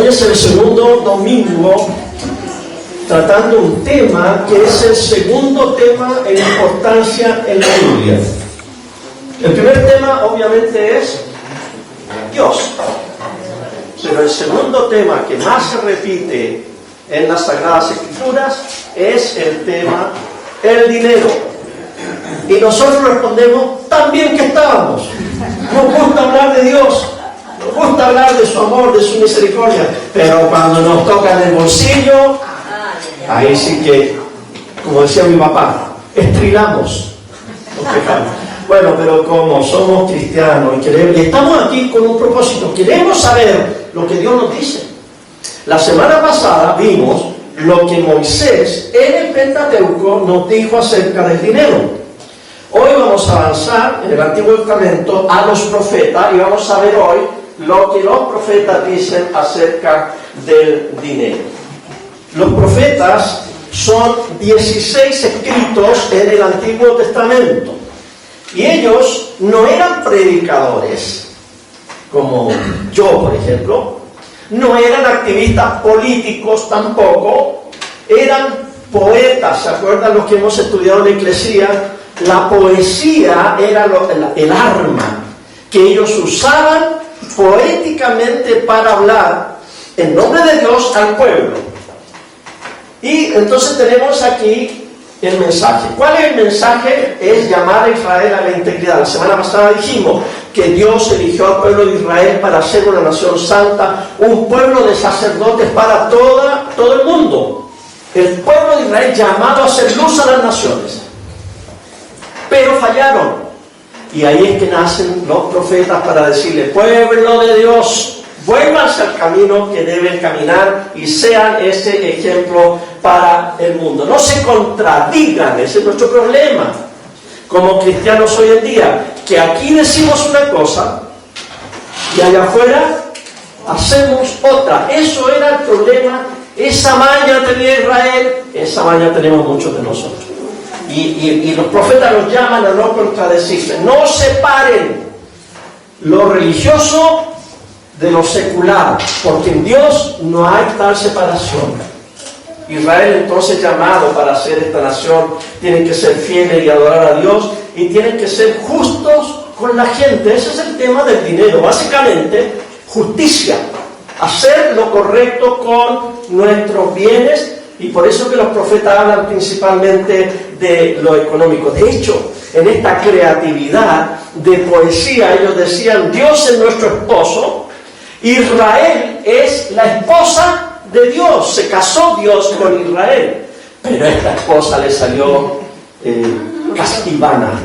Hoy es el segundo domingo tratando un tema que es el segundo tema en importancia en la Biblia. El primer tema obviamente es Dios, pero el segundo tema que más se repite en las Sagradas Escrituras es el tema el dinero. Y nosotros respondemos tan bien que estábamos. Nos gusta hablar de Dios, nos gusta hablar de su amor, de su misericordia, pero cuando nos toca en el bolsillo, ahí sí que, como decía mi papá, estrilamos, nos quejamos. Bueno, pero como somos cristianos y estamos aquí con un propósito, queremos saber lo que Dios nos dice. La semana pasada vimos lo que Moisés en el Pentateuco nos dijo acerca del dinero. Hoy vamos a avanzar en el Antiguo Testamento a los profetas y vamos a ver hoy lo que los profetas dicen acerca del dinero. Los profetas son 16 escritos en el Antiguo Testamento y ellos no eran predicadores como yo, por ejemplo, no eran activistas políticos tampoco, eran poetas. ¿Se acuerdan los que hemos estudiado en la Eclesía? La poesía era el arma que ellos usaban poéticamente para hablar en nombre de Dios al pueblo. Y entonces tenemos aquí el mensaje. ¿Cuál es el mensaje? Es llamar a Israel a la integridad. La semana pasada dijimos que Dios eligió al pueblo de Israel para ser una nación santa, un pueblo de sacerdotes para todo el mundo. El pueblo de Israel llamado a ser luz a las naciones. Pero fallaron. Y ahí es que nacen los profetas para decirle: pueblo de Dios, vuélvanse al camino que deben caminar y sean ese ejemplo para el mundo. No se contradigan, ese es nuestro problema como cristianos hoy en día, que aquí decimos una cosa y allá afuera hacemos otra. Eso era el problema, esa maña tenía Israel, esa maña tenemos muchos de nosotros. Y los profetas los llaman a no contradecirse. No separen lo religioso de lo secular, porque en Dios no hay tal separación. Israel, entonces, llamado para ser esta nación, tienen que ser fieles y adorar a Dios, y tienen que ser justos con la gente. Ese es el tema del dinero, básicamente justicia, hacer lo correcto con nuestros bienes. Y por eso que los profetas hablan principalmente de lo económico. De hecho, en esta creatividad de poesía, ellos decían: Dios es nuestro esposo, Israel es la esposa de Dios. Se casó Dios con Israel, pero a esta esposa le salió casquivana,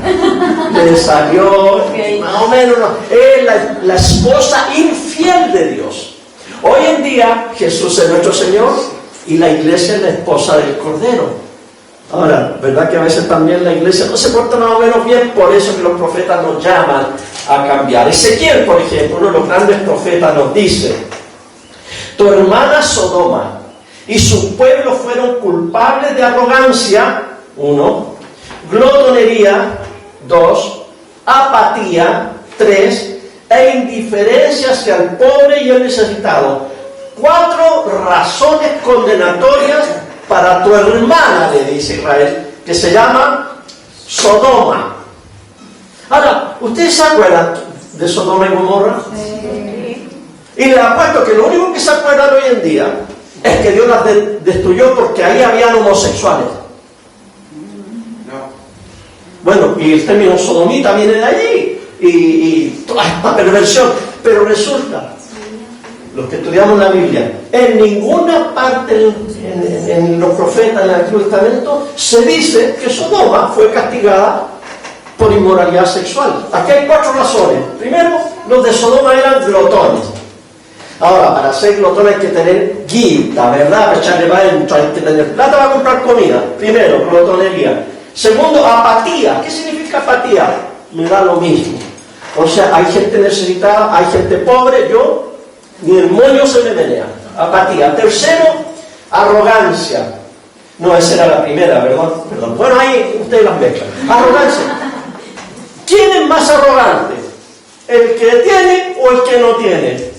le salió más o menos, es la esposa infiel de Dios. Hoy en día Jesús es nuestro Señor y la iglesia es la esposa del Cordero. Ahora, ¿verdad que a veces también la iglesia no se porta más o menos bien? Por eso que los profetas nos llaman a cambiar. Ezequiel, por ejemplo, uno de los grandes profetas, nos dice: tu hermana Sodoma y su pueblo fueron culpables de arrogancia, 1, glotonería, 2, apatía, 3, e indiferencia hacia el pobre y el necesitado. 4 razones condenatorias para tu hermana, le dice Israel, que se llama Sodoma. Ahora, ¿ustedes se acuerdan de Sodoma y Gomorra? Sí. Y les apuesto que lo único que se acuerdan hoy en día es que Dios las destruyó porque ahí habían homosexuales. No. Bueno, y el término sodomita viene de allí, y toda esta perversión. Pero resulta, los que estudiamos la Biblia, en ninguna parte en los profetas del Antiguo Testamento se dice que Sodoma fue castigada por inmoralidad sexual. Aquí hay 4 razones. Primero, los de Sodoma eran glotones. Ahora, para ser glotón hay que tener guita, ¿verdad? Para echarle para adentro, hay que tener plata para comprar comida. Primero, glotonería. Segundo, apatía. ¿Qué significa apatía? Me da lo mismo. O sea, hay gente necesitada, hay gente pobre, yo ni el moño se me menea. Apatía. Tercero, arrogancia. No, esa era la primera, perdón. Bueno, ahí ustedes las mezclan. Arrogancia. ¿Quién es más arrogante? ¿El que tiene o el que no tiene?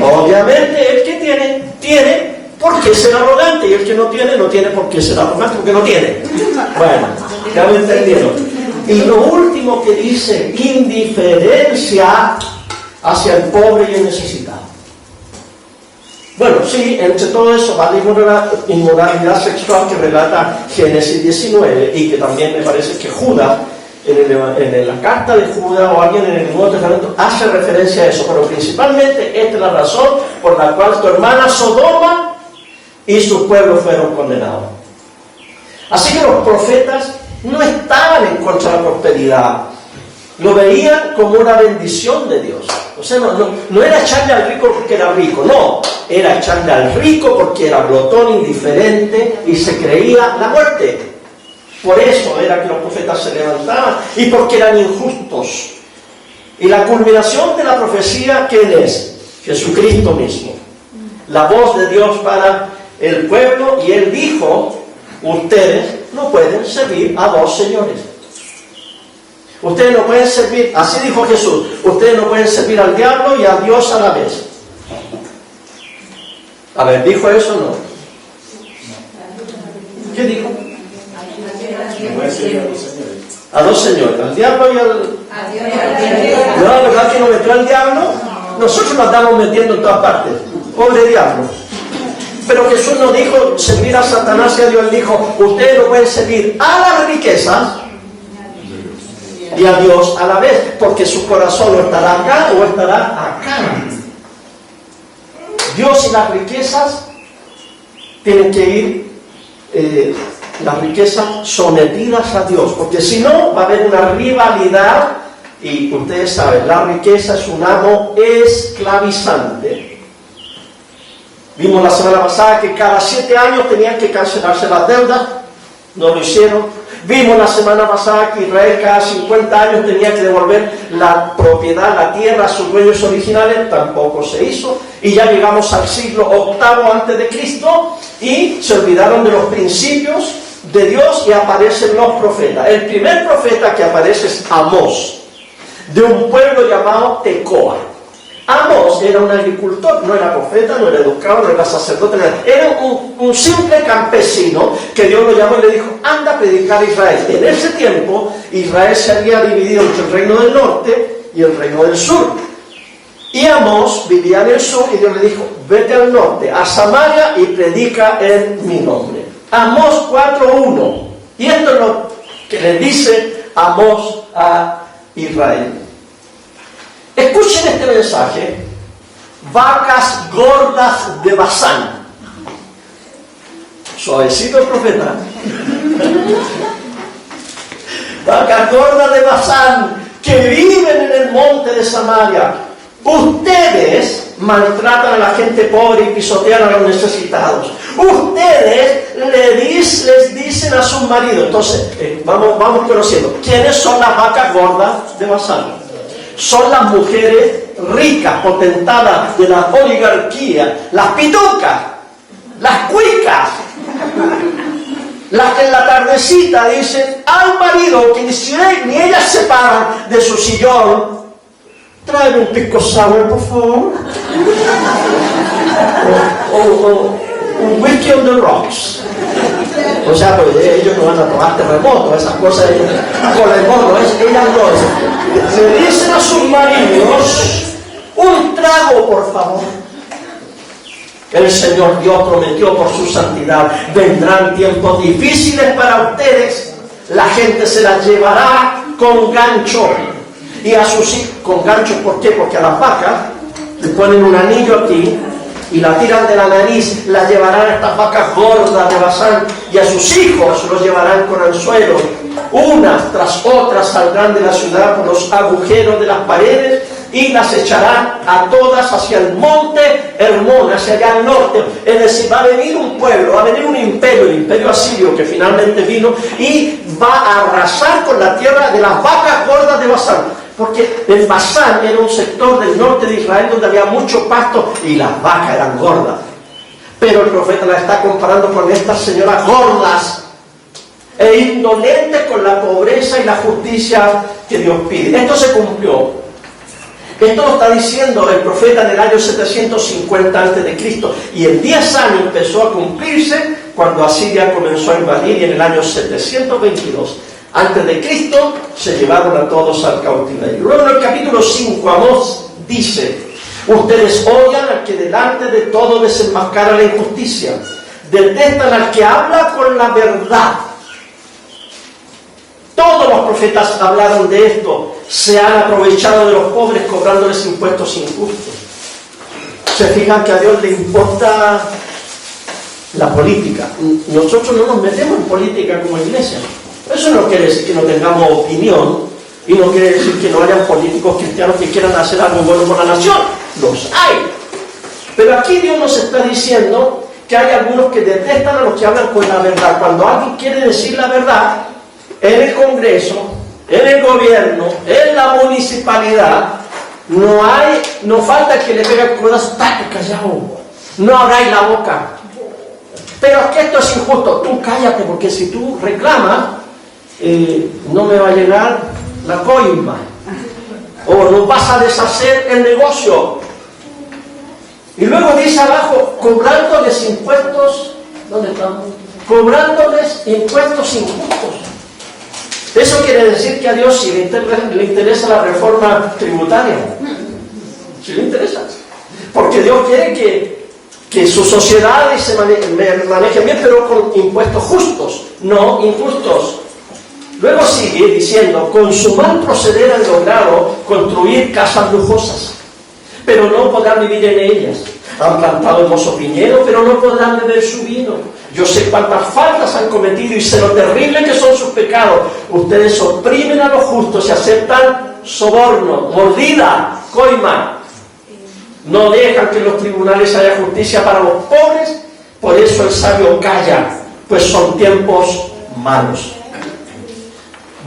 Obviamente el que tiene, tiene por qué ser arrogante, y el que no tiene por qué ser arrogante, porque no tiene. Bueno, ya me entendieron. Y lo último que dice, indiferencia hacia el pobre y el necesitado. Bueno, sí, entre todo eso va la inmoralidad sexual que relata Génesis 19, y que también me parece que Judas, en la carta de Judas o alguien en el Nuevo Testamento hace referencia a eso, pero principalmente esta es la razón por la cual tu hermana Sodoma y sus pueblos fueron condenados. Así que los profetas no estaban en contra de la prosperidad, lo veían como una bendición de Dios. O sea, no era echarle al rico porque era rico, no, era echarle al rico porque era glotón, indiferente y se creía la muerte. Por eso era que los profetas se levantaban y porque eran injustos. Y la culminación de la profecía, ¿quién es? Jesucristo mismo, la voz de Dios para el pueblo, y Él dijo, ustedes no pueden servir a dos señores. Ustedes no pueden servir, así dijo Jesús, ustedes no pueden servir al diablo y a Dios a la vez. A ver, ¿dijo eso o no? ¿Qué dijo? A dos señores, al diablo y al... No, la verdad que no metió al diablo, nosotros nos estamos metiendo en todas partes, pobre diablo. Pero Jesús no dijo servir a Satanás y a Dios, Él dijo, ustedes no pueden servir a las riquezas y a Dios a la vez, porque su corazón no estará acá o estará acá. Dios y las riquezas tienen que ir, las riquezas sometidas a Dios, porque si no va a haber una rivalidad, y ustedes saben, la riqueza es un amo esclavizante. Vimos la semana pasada que cada 7 años tenían que cancelarse las deudas, no lo hicieron. Vimos la semana pasada que Israel cada 50 años tenía que devolver la propiedad, la tierra a sus dueños originales, tampoco se hizo. Y ya llegamos al siglo VIII antes de Cristo y se olvidaron de los principios de Dios y aparecen los profetas. El primer profeta que aparece es Amós, de un pueblo llamado Tecoa. Amós era un agricultor, no era profeta, no era educado, no era sacerdote, era un simple campesino que Dios lo llamó y le dijo, anda a predicar a Israel. En ese tiempo Israel se había dividido entre el reino del norte y el reino del sur, y Amós vivía en el sur, y Dios le dijo, vete al norte, a Samaria, y predica en mi nombre. Amós 4:1, y esto es lo que le dice Amós a Israel. Escuchen este mensaje, vacas gordas de Basán. Suavecito el profeta. Vacas gordas de Basán, que viven en el monte de Samaria. Ustedes maltratan a la gente pobre y pisotean a los necesitados. Ustedes les dicen a sus maridos. Entonces, vamos conociendo. ¿Quiénes son las vacas gordas de Basán? Son las mujeres ricas, potentadas de la oligarquía, las pitucas, las cuicas, las que en la tardecita dicen al marido que ni ellas se paran de su sillón, tráeme un pisco sour, por favor, o un whisky on the rocks. O sea, pues ellos no van a tomar terremoto, esas cosas, terremoto, ellas no. Le dicen a sus maridos, un trago, por favor. El Señor Dios prometió por su santidad, vendrán tiempos difíciles para ustedes, la gente se las llevará con gancho. Y a sus hijos, con gancho, ¿por qué? Porque a las vacas le ponen un anillo aquí y la tiran de la nariz, la llevarán a estas vacas gordas de Basán, y a sus hijos los llevarán con anzuelos. Unas tras otras saldrán de la ciudad por los agujeros de las paredes y las echarán a todas hacia el monte Hermón, hacia allá al norte. Es decir, va a venir un pueblo, va a venir un imperio, el imperio asirio que finalmente vino, y va a arrasar con la tierra de las vacas gordas de Basán. Porque el Basán era un sector del norte de Israel donde había mucho pasto y las vacas eran gordas. Pero el profeta la está comparando con estas señoras gordas e indolentes con la pobreza y la justicia que Dios pide. Esto se cumplió Esto lo está diciendo el profeta en el año 750 a.C. y en 10 años empezó a cumplirse cuando Asiria comenzó a invadir, y en el año 722 a.C. se llevaron a todos al cautiverio. Luego en el capítulo 5 Amós dice: ustedes odian al que delante de todo desenmascara la injusticia, detestan al que habla con la verdad. Todos los profetas hablaron de esto. Se han aprovechado de los pobres cobrándoles impuestos injustos. Se fijan que a Dios le importa la política. Nosotros no nos metemos en política como iglesia. Eso no quiere decir que no tengamos opinión, y no quiere decir que no hayan políticos cristianos que quieran hacer algo bueno por la nación. Los hay. Pero aquí Dios nos está diciendo que hay algunos que detestan a los que hablan con la verdad. Cuando alguien quiere decir la verdad, en el Congreso, en el gobierno, en la municipalidad, no falta que le pegue el codazo: estate callado, no abráis la boca. Pero es que esto es injusto, tú cállate, porque si tú reclamas, no me va a llegar la coima, o no vas a deshacer el negocio. Y luego dice abajo: cobrándoles impuestos, ¿dónde estamos? Cobrándoles impuestos injustos. Eso quiere decir que a Dios sí le interesa la reforma tributaria. Sí le interesa. Porque Dios quiere que sus sociedades se manejen bien, pero con impuestos justos, no injustos. Luego sigue diciendo: con su mal proceder han logrado construir casas lujosas, pero no podrán vivir en ellas. Han plantado hermosos viñedos, pero no podrán beber su vino. Yo sé cuántas faltas han cometido y sé lo terrible que son sus pecados. Ustedes oprimen a los justos y aceptan soborno, mordida, coima. No dejan que en los tribunales haya justicia para los pobres. Por eso el sabio calla, pues son tiempos malos.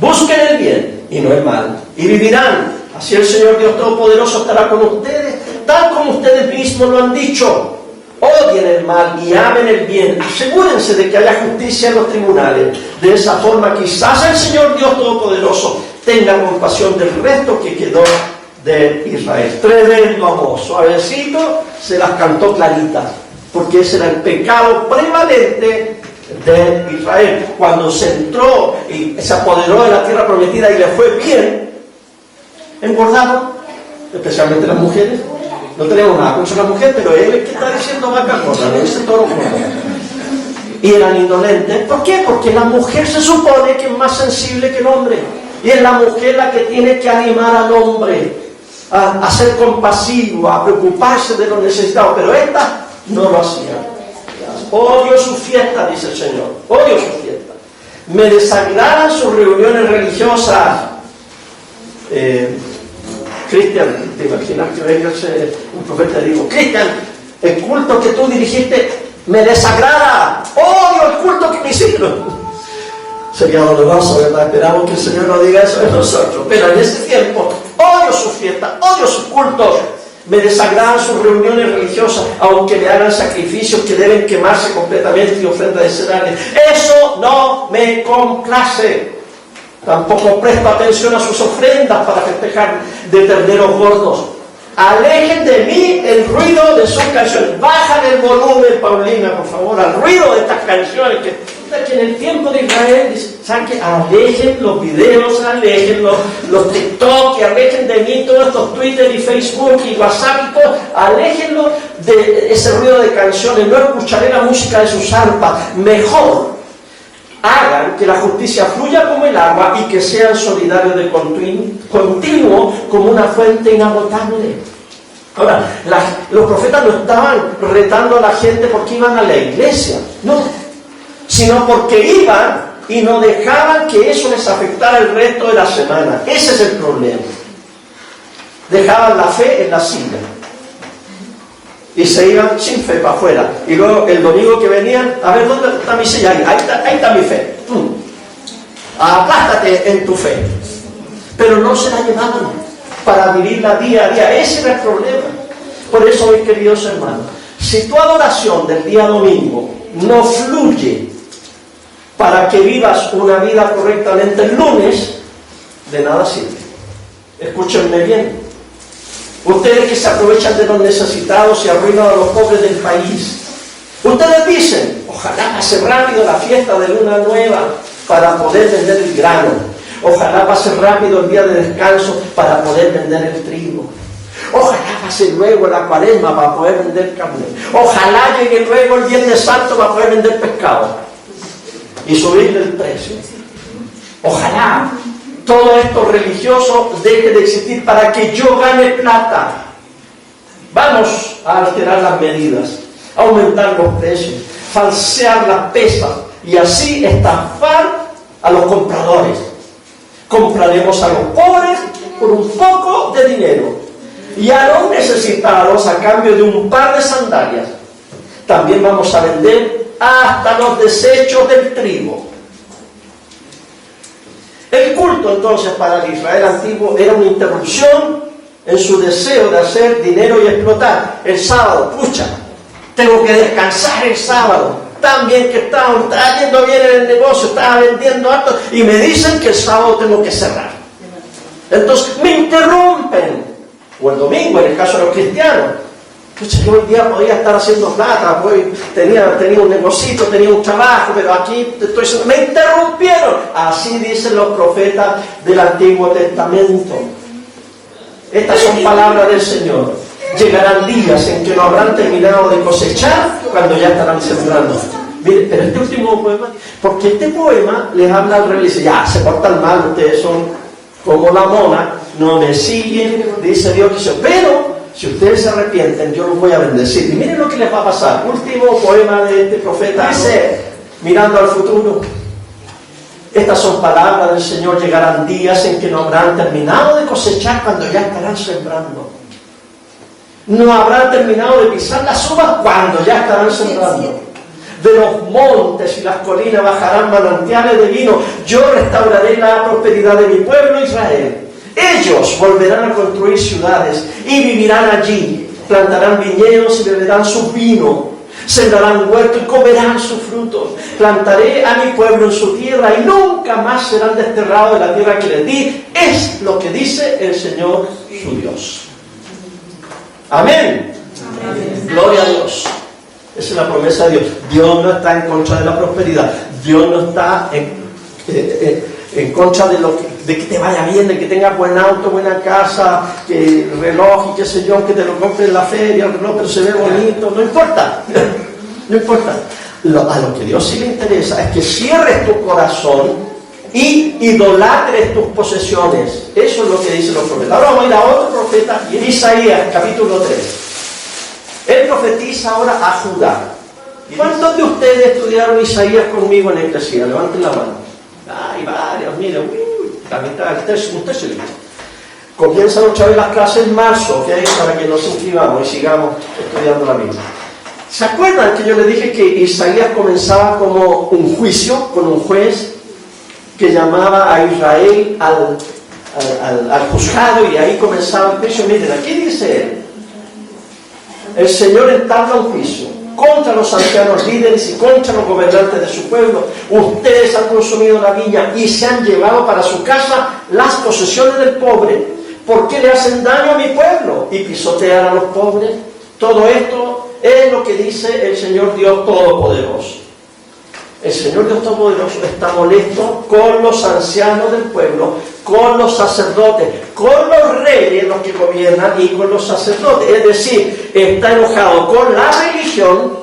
Busquen el bien y no el mal, y vivirán. Así el Señor Dios Todopoderoso estará con ustedes, tal como ustedes mismos lo han dicho. Odien el mal y amen el bien. Asegúrense de que haya justicia en los tribunales. De esa forma quizás el Señor Dios Todopoderoso tenga compasión del resto que quedó de Israel. Tremendo amor, suavecito, se las cantó claritas, porque ese era el pecado prevalente de Israel. Cuando se entró y se apoderó de la tierra prometida y le fue bien, engordaron, especialmente las mujeres. No tenemos nada contra la mujer, pero él es que está diciendo vaca gorda, no dice toro gordo. Y eran indolentes. ¿Por qué? Porque la mujer se supone que es más sensible que el hombre, y es la mujer la que tiene que animar al hombre a ser compasivo, a preocuparse de los necesitados, pero esta no lo hacía. Odio su fiesta, dice el Señor, odio su fiesta. Me desagradan sus reuniones religiosas. Cristian, ¿te imaginas que venga un profeta y digo: Cristian, el culto que tú dirigiste me desagrada, odio el culto que me hicieron? Sería doloroso, ¿verdad? Esperamos que el Señor no diga eso de nosotros, pero en ese tiempo odio su fiesta, odio sus cultos, me desagradan sus reuniones religiosas, aunque le hagan sacrificios que deben quemarse completamente y ofrendas de cereales. Eso no me complace. Tampoco presto atención a sus ofrendas para festejar de terneros gordos. Alejen de mí el ruido de sus canciones. Bajan el volumen, Paulina, por favor, al ruido de estas canciones. Que en el tiempo de Israel, ¿saben qué? Alejen los videos, alejen los TikTok, y alejen de mí todos estos Twitter y Facebook y WhatsApp y todo. Aléjenlo de ese ruido de canciones. No escucharé la música de sus arpas. Mejor hagan que la justicia fluya como el agua y que sean solidarios de continuo como una fuente inagotable. Ahora, los profetas no estaban retando a la gente porque iban a la iglesia, no, sino porque iban y no dejaban que eso les afectara el resto de la semana. Ese es el problema. Dejaban la fe en la silla y se iban sin fe para afuera. Y luego el domingo que venían: a ver, ¿dónde está mi silla? Ahí está mi fe. Aplástate en tu fe. Pero no se la llevaban para vivirla día a día. Ese era el problema. Por eso, mis queridos hermanos, si tu adoración del día domingo no fluye para que vivas una vida correctamente el lunes, de nada sirve. Escúchenme bien. Ustedes que se aprovechan de los necesitados y arruinan a los pobres del país. Ustedes dicen, ojalá pase rápido la fiesta de luna nueva para poder vender el grano. Ojalá pase rápido el día de descanso para poder vender el trigo. Ojalá pase luego la cuaresma para poder vender carne. Ojalá llegue luego el Viernes Santo para poder vender pescado y subirle el precio. Ojalá todo esto religioso deje de existir para que yo gane plata. Vamos a alterar las medidas, aumentar los precios, falsear las pesas y así estafar a los compradores. Compraremos a los pobres por un poco de dinero y a los necesitados a cambio de un par de sandalias. También vamos a vender hasta los desechos del trigo. El culto entonces para el Israel antiguo era una interrupción en su deseo de hacer dinero y explotar. El sábado, pucha, tengo que descansar el sábado. Tan bien que estaba yendo bien en el negocio, estaba vendiendo harto y me dicen que el sábado tengo que cerrar. Entonces me interrumpen. O el domingo, en el caso de los cristianos. Pucha, yo hoy día podía estar haciendo plata, pues, tenía un negocito, tenía un trabajo, pero aquí me interrumpieron. Así dicen los profetas del Antiguo Testamento. Estas son palabras del Señor. Llegarán días en que no habrán terminado de cosechar cuando ya estarán sembrando. Mire, pero este último poema, porque este poema les habla al rey y dice, ya, se portan mal, ustedes son como la mona, no me siguen, dice Dios, pero si ustedes se arrepienten, yo los voy a bendecir. Y miren lo que les va a pasar. Último poema de este profeta, dice, mirando al futuro, estas son palabras del Señor, llegarán días en que no habrán terminado de cosechar cuando ya estarán sembrando. No habrán terminado de pisar las uvas cuando ya estarán sembrando. De los montes y las colinas bajarán manantiales de vino. Yo restauraré la prosperidad de mi pueblo Israel. Ellos volverán a construir ciudades y vivirán allí. Plantarán viñedos y beberán su vino. Sembrarán huertos y comerán sus frutos. Plantaré a mi pueblo en su tierra y nunca más serán desterrados de la tierra que les di. Es lo que dice el Señor su Dios. Amén. Amén. Gloria a Dios. Esa es la promesa de Dios. Dios no está en contra de la prosperidad. Dios no está en contra de que te vaya bien, de que tengas buen auto, buena casa, que reloj y qué sé yo, que te lo compres en la feria, el reloj pero se ve bonito. No importa. No importa. A lo que Dios sí le interesa es que cierres tu corazón y idolatres tus posesiones. Eso es lo que dicen los profetas. Ahora vamos a ir a otro profeta, Isaías, capítulo 3. Él profetiza ahora a Judá. ¿Cuántos de ustedes estudiaron Isaías conmigo en la iglesia? Levanten la mano. Hay varios, miren, la mitad, un tercio. Comienzan otra vez las clases en marzo, ¿ok? Para que nos inscribamos y sigamos estudiando la Biblia. ¿Se acuerdan que yo les dije que Isaías comenzaba como un juicio con un juez que llamaba a Israel al juzgado y ahí comenzaba el juicio? Miren, aquí dice él. El Señor entabla un juicio contra los ancianos líderes y contra los gobernantes de su pueblo. Ustedes han consumido la viña y se han llevado para su casa las posesiones del pobre. ¿Por qué le hacen daño a mi pueblo y pisotean a los pobres? Todo esto es lo que dice el Señor Dios Todopoderoso. El Señor Dios Todopoderoso está molesto con los ancianos del pueblo, con los sacerdotes, con los reyes, los que gobiernan, y con los sacerdotes. Es decir, está enojado con la religión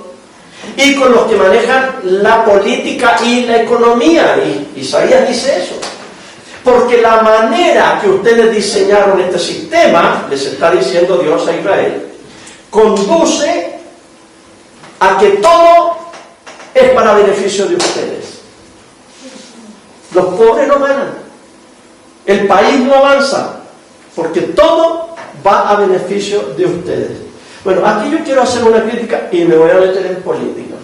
y con los que manejan la política y la economía. Y Isaías dice eso. Porque la manera que ustedes diseñaron este sistema, les está diciendo Dios a Israel, conduce a que todo es para beneficio de ustedes. Los pobres no ganan. El país no avanza. Porque todo va a beneficio de ustedes. Bueno, aquí yo quiero hacer una crítica y me voy a meter en política.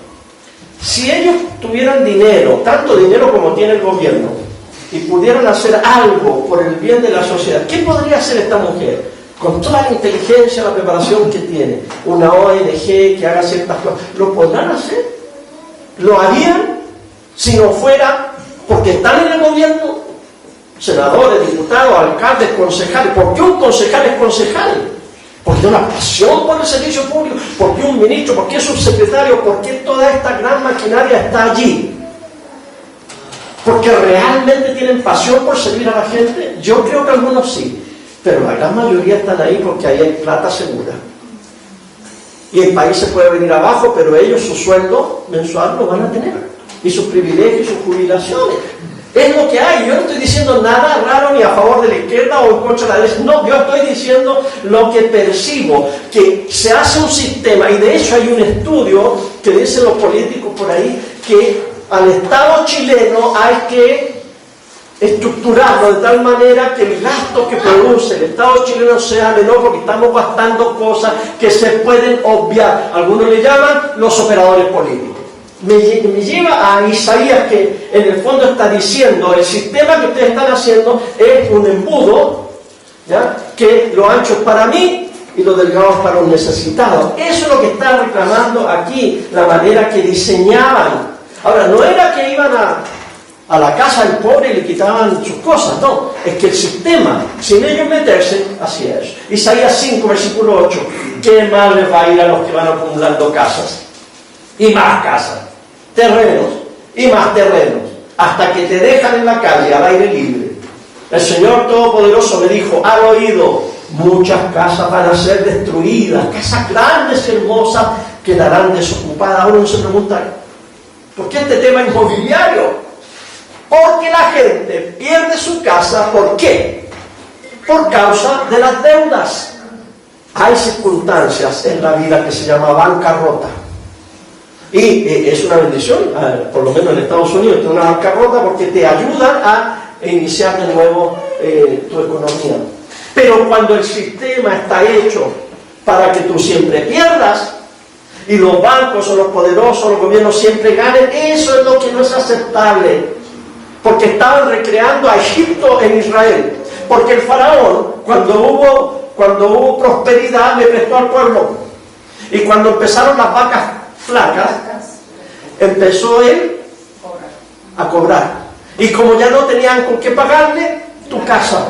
Si ellos tuvieran dinero, tanto dinero como tiene el gobierno, y pudieran hacer algo por el bien de la sociedad, ¿qué podría hacer esta mujer? Con toda la inteligencia, la preparación que tiene, una ONG que haga ciertas cosas, ¿lo podrán hacer? ¿Lo harían si no fuera porque están en el gobierno? Senadores, diputados, alcaldes, concejales. ¿Por qué un concejal es concejal? porque hay una pasión por el servicio público, porque un ministro, porque es subsecretario, porque toda esta gran maquinaria está allí. Porque realmente tienen pasión por servir a la gente. Yo creo que algunos sí, pero la gran mayoría están ahí porque ahí hay plata segura. Y el país se puede venir abajo, pero ellos su sueldo mensual lo van a tener. Y sus privilegios y sus jubilaciones. Es lo que hay. Yo no estoy diciendo nada raro ni a favor de la izquierda o en contra de la derecha. No, yo estoy diciendo lo que percibo. Que se hace un sistema, y de hecho hay un estudio que dicen los políticos por ahí, que al Estado chileno hay que estructurarlo de tal manera que el gasto que produce el Estado chileno sea menor, porque estamos gastando cosas que se pueden obviar. Algunos le llaman los operadores políticos. Me lleva a Isaías, que en el fondo está diciendo: el sistema que ustedes están haciendo es un embudo, ¿ya?, que lo ancho es para mí y lo delgado es para los necesitados. Eso es lo que está reclamando aquí, la manera que diseñaban. Ahora, no era que iban a la casa del pobre y le quitaban sus cosas, no. Es que el sistema, sin ellos meterse, hacía eso. Isaías 5, versículo 8. ¿Qué más les va a ir a los que van acumulando casas? Y más casas, terrenos, y más terrenos, hasta que te dejan en la calle, al aire libre. El Señor Todopoderoso me dijo al oído: muchas casas van a ser destruidas, casas grandes y hermosas quedarán desocupadas. Ahora uno se pregunta: ¿por qué este tema inmobiliario? Porque la gente pierde su casa. ¿Por qué? Por causa de las deudas. Hay circunstancias en la vida que se llama bancarrota. Y es una bendición, por lo menos en Estados Unidos, tener una bancarrota, porque te ayudan a iniciar de nuevo tu economía. Pero cuando el sistema está hecho para que tú siempre pierdas, y los bancos o los poderosos, los gobiernos siempre ganen, eso es lo que no es aceptable. Porque estaban recreando a Egipto en Israel. Porque el faraón, cuando hubo prosperidad, le prestó al pueblo. Y cuando empezaron las vacas flacas, empezó él a cobrar. Y como ya no tenían con qué pagarle, tu casa,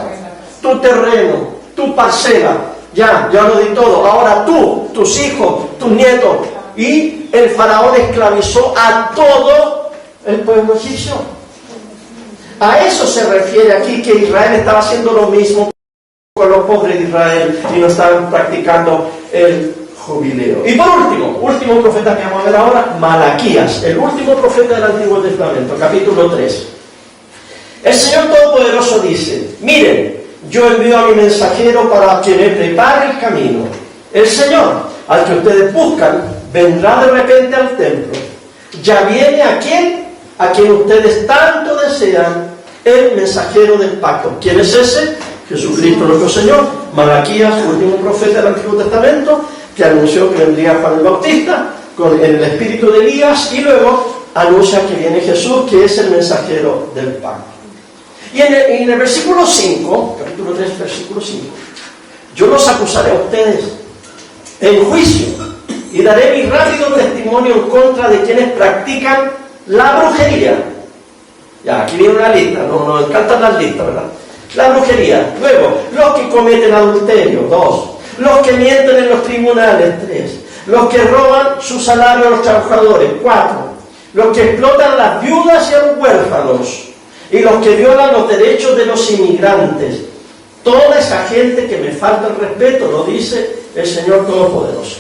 tu terreno, tu parcela, ya lo di todo. Ahora tú, tus hijos, tus nietos. Y el faraón esclavizó a todo el pueblo egipcio. A eso se refiere aquí, que Israel estaba haciendo lo mismo con los pobres de Israel y no estaban practicando el jubileo. Y por último profeta que vamos a ver ahora, Malaquías, el último profeta del Antiguo Testamento, capítulo 3. El Señor Todopoderoso dice: miren, yo envío a mi mensajero para que me prepare el camino. El Señor, al que ustedes buscan, vendrá de repente al templo. Ya viene aquel a quien ustedes tanto desean, el mensajero del pacto. ¿Quién es ese? Jesucristo nuestro Señor. Malaquías, último profeta del Antiguo Testamento, que anunció que vendría Juan el Bautista con el espíritu de Elías, y luego anuncia que viene Jesús, que es el mensajero del pacto. Y en el versículo 5, capítulo 3, versículo 5, yo los acusaré a ustedes en juicio y daré mi rápido testimonio en contra de quienes practican la brujería. Ya, aquí viene una lista, nos encantan las listas, ¿verdad? La brujería. Luego, los que cometen adulterio, 2. Los que mienten en los tribunales, 3. Los que roban su salario a los trabajadores, 4. Los que explotan a las viudas y a los huérfanos, y los que violan los derechos de los inmigrantes. Toda esa gente que me falta el respeto, lo dice el Señor Todopoderoso.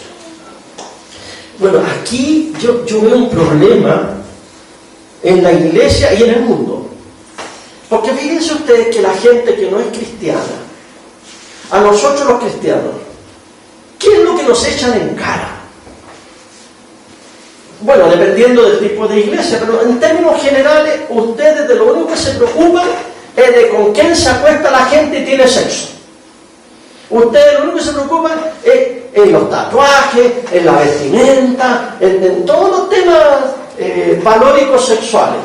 Bueno, aquí yo veo un problema en la iglesia y en el mundo. Porque fíjense ustedes que la gente que no es cristiana, a nosotros los cristianos, ¿qué es lo que nos echan en cara? Bueno, dependiendo del tipo de iglesia, pero en términos generales, ustedes de lo único que se preocupan es de con quién se acuesta la gente y tiene sexo. Ustedes lo único que se preocupan es en los tatuajes, en la vestimenta, en todos los temas valóricos sexuales.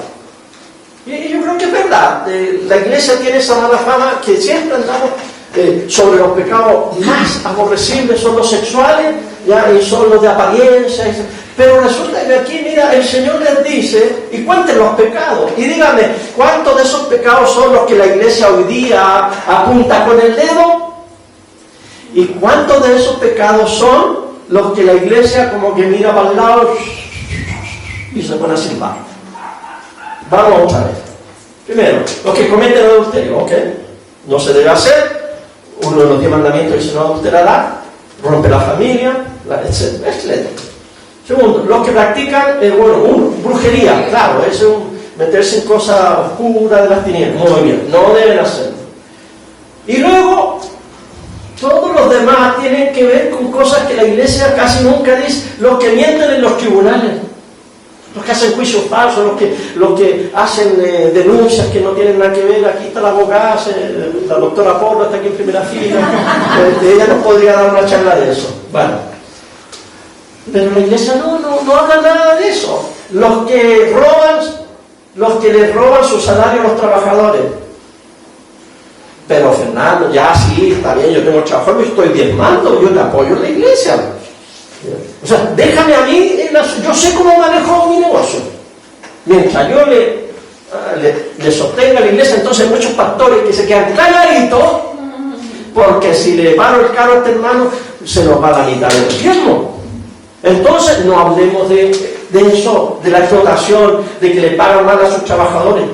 Y yo creo que es verdad. La iglesia tiene esa mala fama que siempre andamos sobre los pecados más aborrecibles, son los sexuales, ya, y son los de apariencia. Pero resulta que aquí, mira, el Señor les dice, y cuenten los pecados, y díganme, ¿cuántos de esos pecados son los que la iglesia hoy día apunta con el dedo? ¿Y cuántos de esos pecados son los que la iglesia como que mira para el lado y se pone a silbar? Vamos otra vez. Primero, los que cometen adulterio, ¿ok? No se debe hacer. Uno de los 10 mandamientos dice: no adulterará, rompe la familia, etc. Segundo, los que practican, brujería, claro, es meterse en cosas oscuras de las tinieblas, muy bien, no deben hacerlo. Y luego, todos los demás tienen que ver con cosas que la iglesia casi nunca dice: los que mienten en los tribunales, los que hacen juicios falsos, los que hacen denuncias que no tienen nada que ver. Aquí está la abogada, la doctora Pablo está aquí en primera fila, ella nos podría dar una charla de eso. Bueno. Pero la iglesia no habla nada de eso. Los que les roban su salario a los trabajadores. Pero Fernando, ya sí, está bien, yo tengo trabajo, me estoy diezmando, yo te apoyo en la iglesia. O sea, déjame a mí, yo sé cómo manejo mi negocio. Mientras yo le sostenga a la iglesia, entonces muchos pastores que se quedan calladitos, porque si le paro el carro a este hermano, se nos va la mitad del diezmo. Entonces no hablemos de eso, de la explotación, de que le pagan mal a sus trabajadores.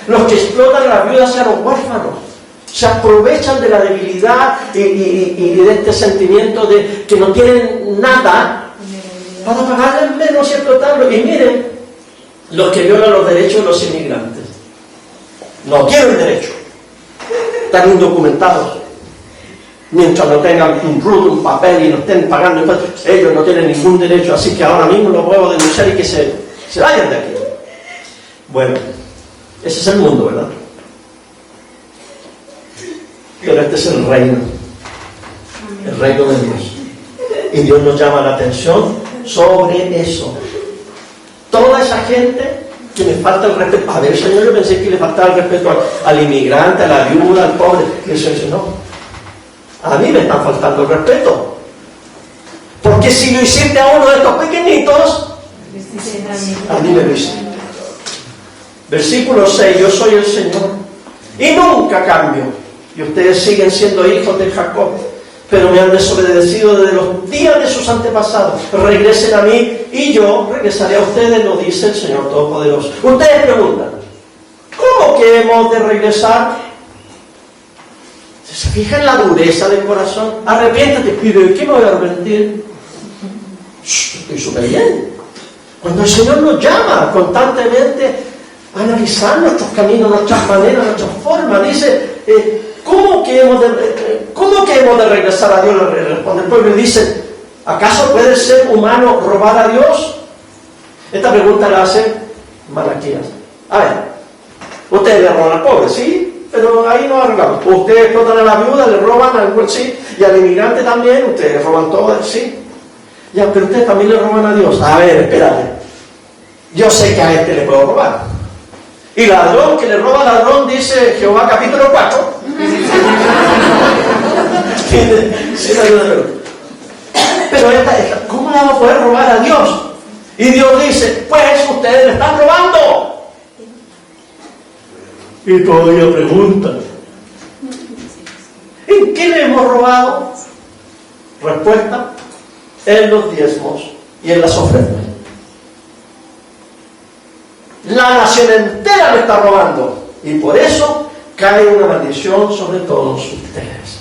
Los que explotan a las viudas y a los huérfanos se aprovechan de la debilidad y de este sentimiento de que no tienen nada para pagarles menos y explotarlos. Y miren, los que violan los derechos de los inmigrantes no tienen derecho, están indocumentados. Mientras no tengan un RUT, un papel y no estén pagando impuestos, ellos no tienen ningún derecho, así que ahora mismo los puedo denunciar y que se vayan de aquí. Bueno, ese es el mundo, ¿verdad? Pero este es el reino de Dios. Y Dios nos llama la atención sobre eso. Toda esa gente que me falta el respeto. A ver, Señor, yo pensé que le faltaba el respeto al inmigrante, a la viuda, al pobre. Y el Señor dice: no. A mí me están faltando el respeto. Porque si lo hiciste a uno de estos pequeñitos, a mí me lo hiciste. Versículo 6: yo soy el Señor y nunca cambio. Y ustedes siguen siendo hijos de Jacob, pero me han desobedecido desde los días de sus antepasados. Regresen a mí y yo regresaré a ustedes, lo dice el Señor Todopoderoso. Ustedes preguntan: ¿cómo que hemos de regresar? ¿Se fijan la dureza del corazón? Arrepiéntate. ¿Y de qué me voy a arrepentir? Estoy súper bien. Cuando el Señor nos llama constantemente a analizar nuestros caminos, nuestras maneras, nuestras formas, dice: ¿cómo que hemos de regresar a Dios? Le responde el pueblo y dice: ¿acaso puede el ser humano robar a Dios? Esta pregunta la hace Malaquías. A ver, ustedes le roban al pobre, ¿sí? Pero ahí no arreglamos. Ustedes explotan a la viuda, le roban al sí, y al inmigrante también, ustedes le roban todo, sí. Ya, pero ustedes también le roban a Dios. A ver, espérate. Yo sé que a este le puedo robar. Y ladrón que le roba a ladrón, dice Jehová capítulo 4. Pero ¿cómo le vamos a poder robar a Dios? Y Dios dice: pues ustedes le están robando. Y todavía preguntan: ¿en qué le hemos robado? Respuesta: en los diezmos y en las ofrendas. La nación entera me está robando, y por eso cae una maldición sobre todos ustedes.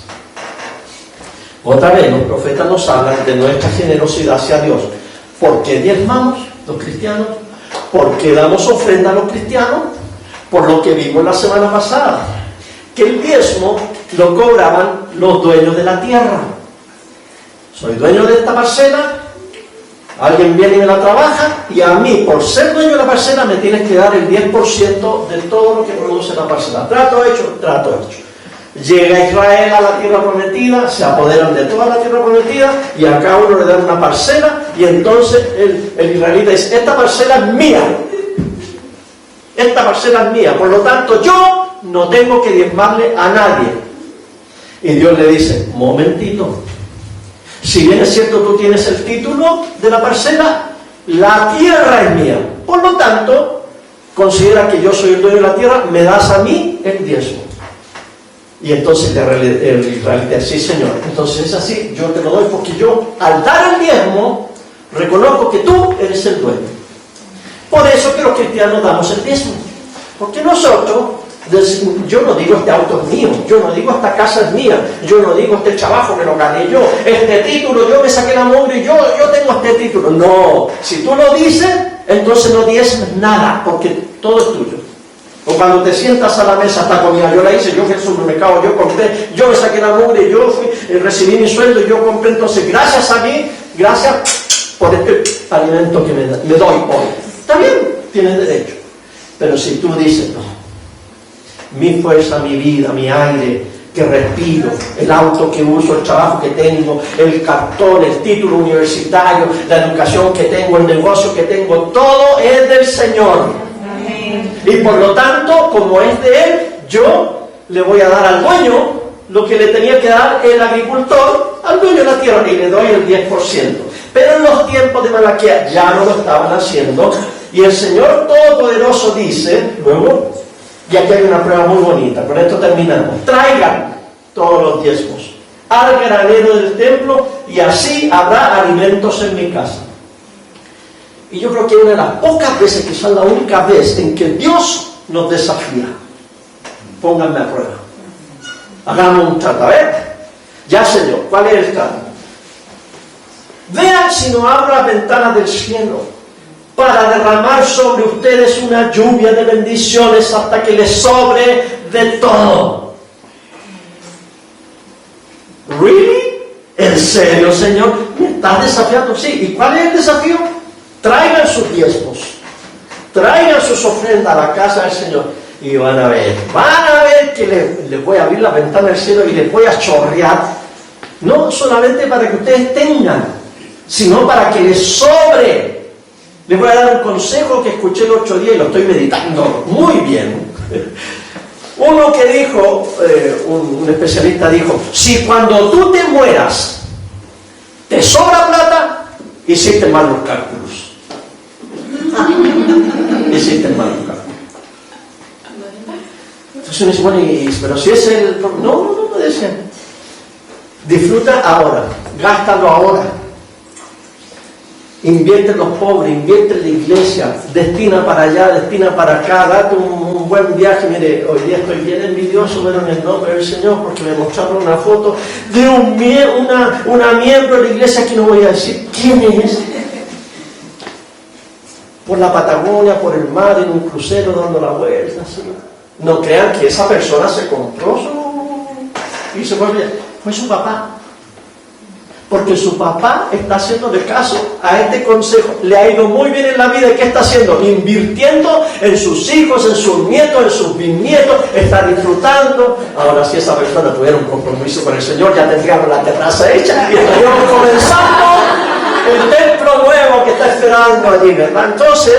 Otra vez los profetas nos hablan de nuestra generosidad hacia Dios. ¿Por qué diezmamos los cristianos? ¿Por qué damos ofrenda a los cristianos? Por lo que vimos la semana pasada, que el diezmo lo cobraban los dueños de la tierra. Soy dueño de esta parcela, alguien viene y me la trabaja, y a mí, por ser dueño de la parcela, me tienes que dar el 10% de todo lo que produce la parcela. Trato hecho, trato hecho. Llega Israel a la tierra prometida, se apoderan de toda la tierra prometida, y a cada uno le dan una parcela, y entonces el israelita dice: esta parcela es mía. Esta parcela es mía, por lo tanto yo no tengo que diezmarle a nadie. Y Dios le dice: momentito, si bien es cierto tú tienes el título de la parcela, la tierra es mía, por lo tanto considera que yo soy el dueño de la tierra, me das a mí el diezmo. Y entonces el israelita, sí señor, entonces es así, yo te lo doy porque yo al dar el diezmo reconozco que tú eres el dueño. Por eso que los cristianos damos el diezmo, porque nosotros, yo no digo este auto es mío, yo no digo esta casa es mía, yo no digo este trabajo me lo gané yo, este título yo me saqué la mugre y yo tengo este título. No, si tú lo dices, entonces no diezmes nada, porque todo es tuyo. O cuando te sientas a la mesa esta comida, yo la hice, yo fui al supermercado, yo compré, yo me saqué la mugre, yo recibí mi sueldo, yo compré, entonces gracias a mí, gracias por este alimento que me doy hoy. Está bien, tienes derecho. Pero si tú dices, no, mi fuerza, mi vida, mi aire que respiro, el auto que uso, el trabajo que tengo, el cartón, el título universitario, la educación que tengo, el negocio que tengo, todo es del Señor. Y por lo tanto, como es de Él, yo le voy a dar al dueño lo que le tenía que dar el agricultor al dueño de la tierra, y le doy el 10%. Pero en los tiempos de Malaquías ya no lo estaban haciendo, y el Señor Todopoderoso dice, luego, y aquí hay una prueba muy bonita, con esto terminamos: traigan todos los diezmos al granero del templo, y así habrá alimentos en mi casa. Y yo creo que una de las pocas veces, quizás la única vez, en que Dios nos desafía. Pónganme a prueba. Hagamos un trato. A ver, ya Señor, ¿cuál es el trato? Vean si no abro las ventanas del cielo para derramar sobre ustedes una lluvia de bendiciones hasta que les sobre de todo. ¿Really? ¿En serio, Señor? ¿Me estás desafiando? Sí. ¿Y cuál es el desafío? Traigan sus diezmos, traigan sus ofrendas a la casa del Señor, y van a ver que les voy a abrir la ventana del cielo y les voy a chorrear, no solamente para que ustedes tengan, sino para que les sobre. Les voy a dar un consejo que escuché el 8 días y lo estoy meditando muy bien. Uno que dijo, un especialista dijo, si cuando tú te mueras te sobra plata, hiciste mal los cálculos. Hiciste mal los cálculos. Entonces uno dice, bueno, pero si es el... No decía. Disfruta ahora, gástalo ahora. Invierte en los pobres, invierte en la iglesia, destina para allá, destina para acá, date un buen viaje. Mire, hoy día estoy bien envidioso, pero en el nombre del Señor, porque me mostraron una foto de una miembro de la iglesia que no voy a decir quién es, por la Patagonia, por el mar, en un crucero dando la vuelta, así. No crean que esa persona se compró y se fue bien. Fue su papá. Porque su papá está haciéndole caso a este consejo. Le ha ido muy bien en la vida. ¿Y qué está haciendo? Invirtiendo en sus hijos, en sus nietos, en sus bisnietos. Está disfrutando. Ahora, si esa persona tuviera un compromiso con el Señor, ya tendríamos la terraza hecha y estaríamos comenzando el templo nuevo que está esperando allí, ¿verdad? Entonces,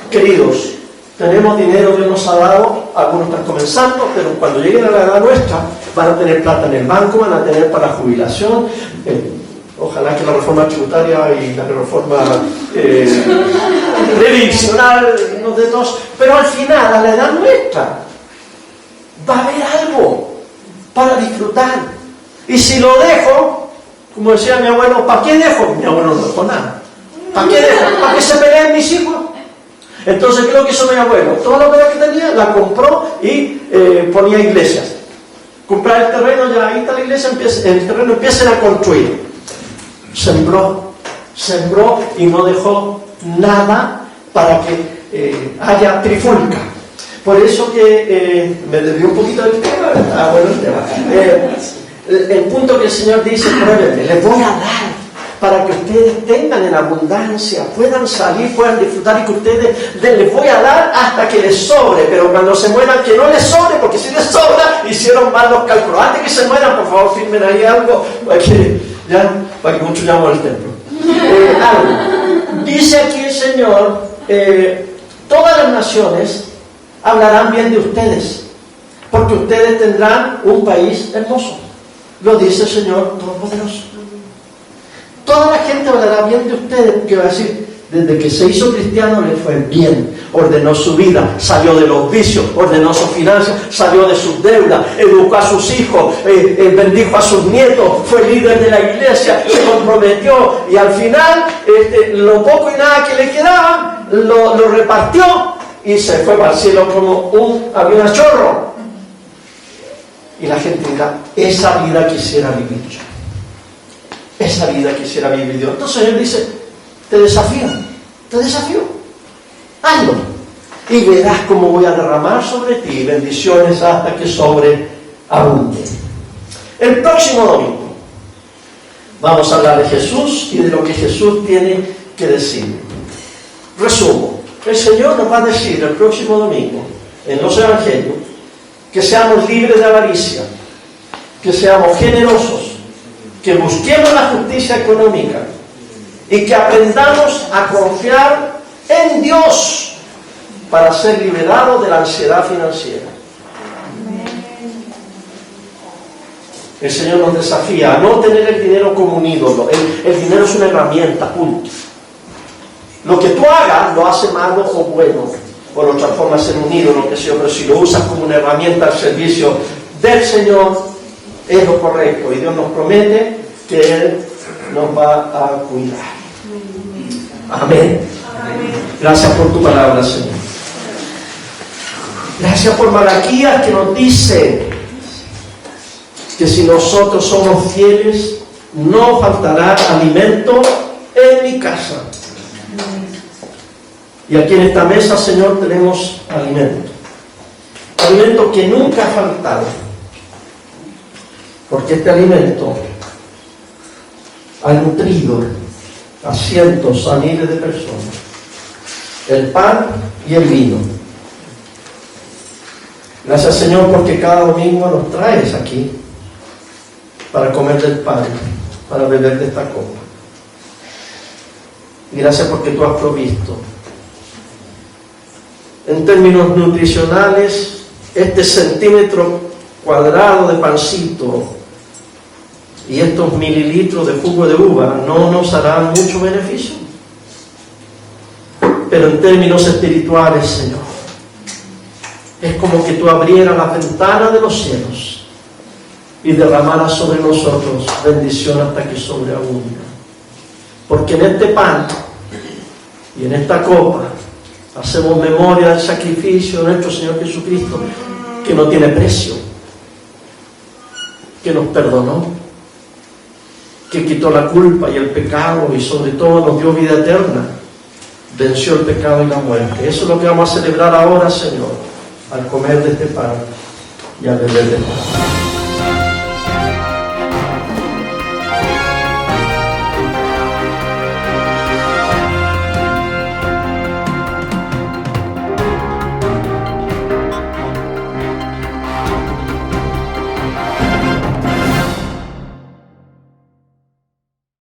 queridos, tenemos dinero que nos ha dado, algunos están comenzando, pero cuando lleguen a la edad nuestra, van a tener plata en el banco, van a tener para jubilación. Ojalá que la reforma tributaria y la reforma previsional nos dé dos, pero al final, a la edad nuestra, va a haber algo para disfrutar. Y si lo dejo, como decía mi abuelo, ¿para qué dejo? Mi abuelo no dejó nada. ¿Para qué dejo? ¿Para que se peleen mis hijos? Entonces, ¿qué es lo que hizo mi abuelo? Toda la plata que tenía la compró y ponía iglesias. Comprar el terreno, ya ahí está la iglesia, el terreno empiecen a construir. Sembró y no dejó nada para que haya trifulca. Por eso que me desvió un poquito del tema, ¿verdad? Bueno, el tema. El punto que el Señor dice, pruébenme, les voy a dar para que ustedes tengan en abundancia, puedan salir, puedan disfrutar, y que ustedes les voy a dar hasta que les sobre. Pero cuando se mueran, que no les sobre, porque si les sobra, hicieron mal los cálculos. Antes que se mueran, por favor, firmen ahí algo para que construyamos el templo. Algo. Dice aquí el Señor, todas las naciones hablarán bien de ustedes, porque ustedes tendrán un país hermoso. Lo dice el Señor Todopoderoso. Toda la gente hablará bien de ustedes, porque va a decir, desde que se hizo cristiano le fue bien. ordenó su vida, salió de los vicios, ordenó sus finanzas, salió de sus deudas, educó a sus hijos, bendijo a sus nietos, fue líder de la iglesia, se comprometió y al final lo poco y nada que le quedaba lo repartió y se fue para el cielo como un avión a chorro. Y la gente dirá, esa vida quisiera vivir yo. Esa vida quisiera vivir yo. Entonces él dice, te desafío, hazlo. Y verás cómo voy a derramar sobre ti bendiciones hasta que sobreabunde. El próximo domingo vamos a hablar de Jesús y de lo que Jesús tiene que decir. Resumo, el Señor nos va a decir el próximo domingo en los evangelios que seamos libres de avaricia, que seamos generosos, que busquemos la justicia económica y que aprendamos a confiar en Dios para ser liberados de la ansiedad financiera. El Señor nos desafía a no tener el dinero como un ídolo. El dinero es una herramienta, punto. Lo que tú hagas lo hace malo o bueno, o lo transformas en un ídolo, que sea, pero si lo usas como una herramienta al servicio del Señor, es lo correcto. Y Dios nos promete que Él nos va a cuidar. Amén. Gracias por tu palabra, Señor. Gracias por Malaquías, que nos dice que si nosotros somos fieles, no faltará alimento en mi casa. Y aquí en esta mesa, Señor, tenemos alimento. Alimento que nunca ha faltado. Porque este alimento ha nutrido a cientos, a miles de personas. El pan y el vino. Gracias, Señor, porque cada domingo nos traes aquí para comer del pan, para beber de esta copa. Y gracias porque tú has provisto. En términos nutricionales, este centímetro cuadrado de pancito y estos mililitros de jugo de uva no nos harán mucho beneficio. Pero en términos espirituales, Señor, es como que tú abrieras las ventanas de los cielos y derramaras sobre nosotros bendición hasta que sobreabunda. Porque en este pan y en esta copa hacemos memoria del sacrificio de nuestro Señor Jesucristo, que no tiene precio, que nos perdonó, que quitó la culpa y el pecado y sobre todo nos dio vida eterna, venció el pecado y la muerte. Eso es lo que vamos a celebrar ahora, Señor, al comer de este pan y al beber de este pan.